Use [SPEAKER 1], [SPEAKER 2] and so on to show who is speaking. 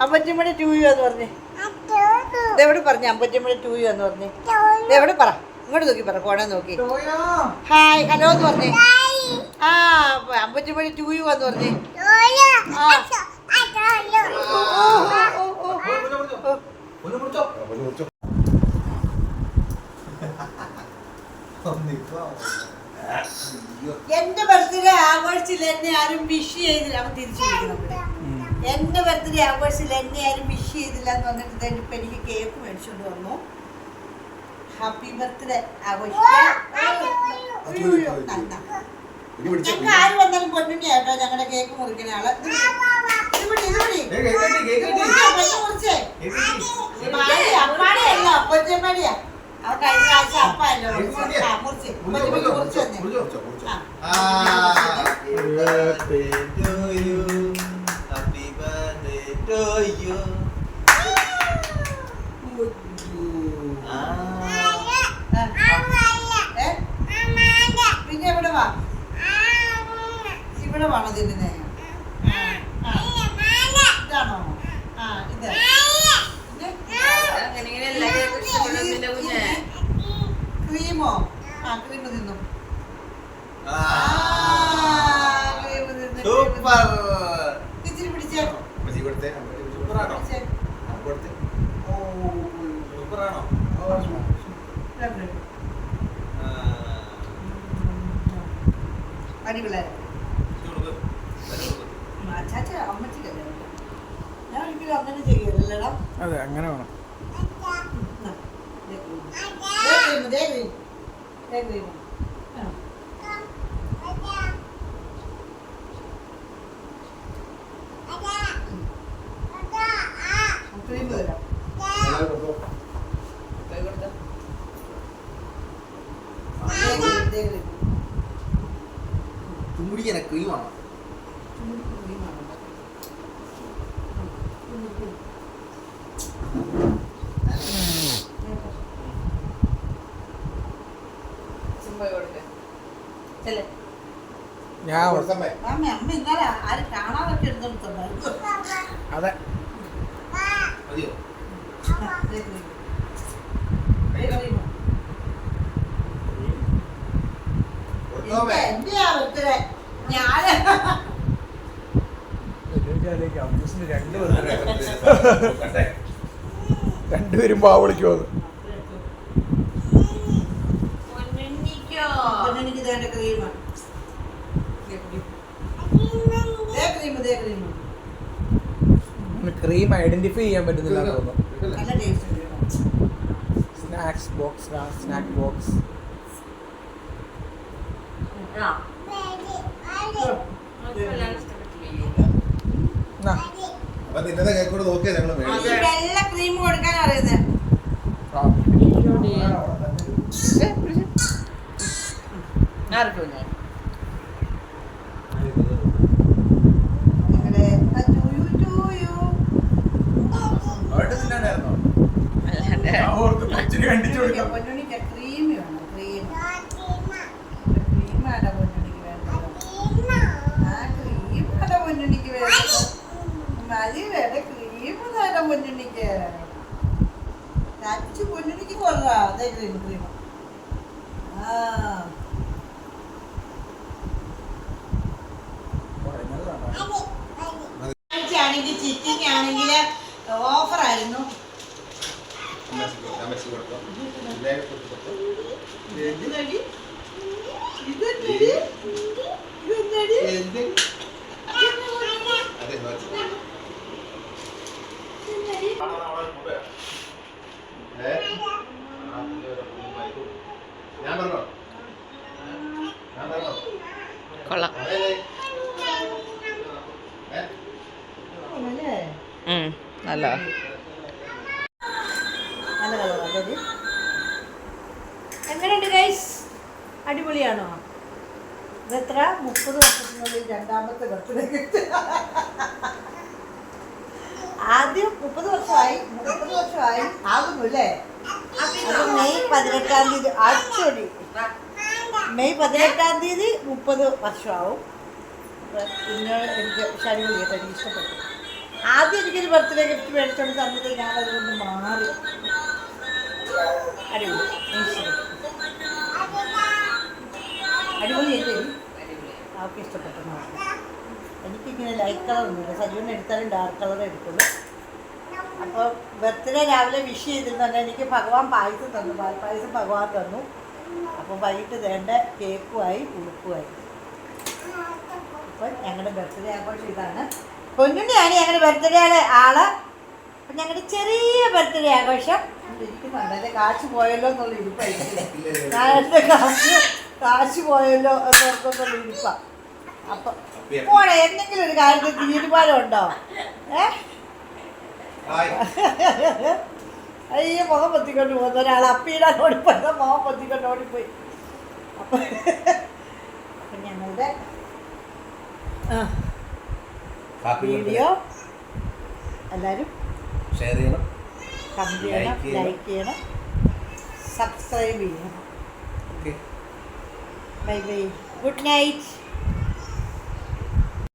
[SPEAKER 1] അമ്പറ്റമ്മയുടെ 2U എന്ന് പറഞ്ഞേ. ഇതെവിടെ പറഞ്ഞു അമ്പറ്റമ്മയുടെ 2U എന്ന് പറഞ്ഞേ? ഇതെവിടെ പറ, ഇങ്ങോട്ട് നോക്കി പറ, ഫോണെ നോക്കി. ഹായ് ഹലോ എന്ന് പറഞ്ഞേ. ആ അമ്പറ്റമ്മയുടെ 2U എന്ന് പറഞ്ഞേ. എന്റെ ബർത്ത്ഡേ ആഘോഷിച്ചില്ല, എന്നെ ആരും വിഷ് ചെയ്തില്ല. അവൻ തിരിച്ചു എന്റെ ബർത്ത്ഡേ ആഘോഷിച്ചില്ല, എന്നെ ആരും വിഷ് ചെയ്തില്ല എന്ന് പറഞ്ഞിട്ട് ഇപ്പൊ എനിക്ക് കേക്ക് മേടിച്ചോണ്ട് വന്നു. ഹാപ്പി ബർത്ത്ഡേ ആഘോഷിക്കാൻ ഞങ്ങൾ ആര് വന്നാലും പൊന്നുണ്ണി ആട്ടോ ഞങ്ങളുടെ കേക്ക് മുറിക്കുന്ന ആള്. അപ്പാടെയല്ല അപ്പച്ചമ്മടിയാ. അവൻ കഴിഞ്ഞ ആഴ്ച അപ്പല്ലോ മുറിച്ച് മുറിച്ച് തന്നെ. പിന്നെ എവിടെ വാ, ഇവിടെ വേണോ തിന്നുന്നേ? ഇതാണോ? ആ ഇത് ക്രീമോ? ആ ക്രീം തിന്നു. ഇച്ചിരി പിടിച്ചേ. അടിപിള്ളേരെ അമ്മച്ചിക്കല്ലേ, ഞാൻ ഒരിക്കലും അങ്ങനെ ചെയ്യലല്ലടാ.
[SPEAKER 2] അതെ അങ്ങനെ വേണം.
[SPEAKER 3] ചുമ്പിടിക്കാൻ ക്രീമാണ്.
[SPEAKER 2] അതെ രണ്ടുപേരും പാവളിക്കോ അത് ക്രീം ഐഡന്റിഫൈ ചെയ്യാൻ പറ്റുന്നില്ല. Snacks box, snack box.
[SPEAKER 1] വെള്ള ക്രീം കൊടുക്കാൻ അറിയുന്നത് പൊന്നുണിക്ക് ക്രീം വേണം. ക്രീമാണ് പൊന്നുണിക്ക് വേണ്ടത്. ആ ക്രീമാണ് പൊന്നുണിക്ക് വേണ്ടത്. മതി വേണ്ട ക്രീമാണ് പൊന്നുണിക്ക്. തച്ച് പൊന്നുണിക്ക് കൊള്ളാം. അതെ ക്രീം ആണെങ്കിൽ ചിക്കൻ ആണെങ്കിൽ ഓഫറായിരുന്നു.
[SPEAKER 4] കൊള്ളാം. നല്ല
[SPEAKER 1] എങ്ങനെയുണ്ട് ഗൈസ്? അടിപൊളിയാണോ? ഇതെത്ര 30 വർഷത്തിനുള്ളിൽ രണ്ടാമത്തെ ബർത്ത്ഡേ ഗിഫ്റ്റ്. ആദ്യം 30 വർഷമായി ആകുന്നു അല്ലേ? അത് മെയ് 18-ാം തീയതി ആക്ച്വലി മെയ് 18-ാം തീയതി 30 വർഷമാവും. പിന്നെ എനിക്ക് ഷാരി കേട്ടോ, എനിക്ക് ഇഷ്ടപ്പെട്ടു. ആദ്യം എനിക്കൊരു ബർത്ത്ഡേ ഗിഫ്റ്റ് മേടിച്ചോണ്ട് തന്നിട്ട് ഞാൻ അതുകൊണ്ട് മാറി. അടിപൊളി അടിപൊളിയല്ലേ? അവർക്ക് ഇഷ്ടപ്പെട്ടു. എനിക്കിങ്ങനെ ലൈറ്റ് കളർ ഒന്നുമില്ല, സജീവന് എടുത്താലും ഡാർക്ക് കളർ എടുക്കുള്ളൂ. അപ്പോൾ ബർത്ത്ഡേ രാവിലെ വിഷ് ചെയ്തിരുന്നു പറഞ്ഞാൽ എനിക്ക് ഭഗവാൻ പായസം തന്നു, പാൽപ്പായസം ഭഗവാൻ തന്നു. അപ്പോൾ വൈകിട്ട് വേണ്ട കേക്കുമായി ഉടുപ്പുമായി. അപ്പോൾ ഞങ്ങളുടെ ബർത്ത്ഡേ ആഘോഷം ഇതാണ്. പൊന്നുണ്ണിയാണ് ഞങ്ങളുടെ ബർത്ത്ഡേ ആള്. അപ്പം ഞങ്ങളുടെ ചെറിയ ബർത്ത്ഡേ ആഘോഷം ഇരിക്കുന്നുണ്ട്. എൻ്റെ കാശ് പോയല്ലോ എന്നുള്ള ഇരിപ്പായിരിക്കില്ല, എൻ്റെ കാശ് പോയല്ലോ എന്നുള്ള ഇരിപ്പാണ്. അപ്പം പോടെ എന്തെങ്കിലും ഒരു കാര്യത്തിൽ തീരുമാനമുണ്ടോ? അയ്യോ മുഖം പൊത്തിക്കൊണ്ട് പോകുന്ന ഒരാൾ അപ്പീടാൻ ഓടിപ്പോയി, മുഖം പൊത്തിക്കൊണ്ട് ഓടിപ്പോയി. അപ്പം ഞങ്ങളുടെ വീഡിയോ എല്ലാവരും
[SPEAKER 3] ഷെയർ ചെയ്യണം,
[SPEAKER 1] കമൻറ്റ് ചെയ്യണം, ലൈക്ക് ചെയ്യണം, സബ്സ്ക്രൈബ് ചെയ്യണം. Bye bye, good night.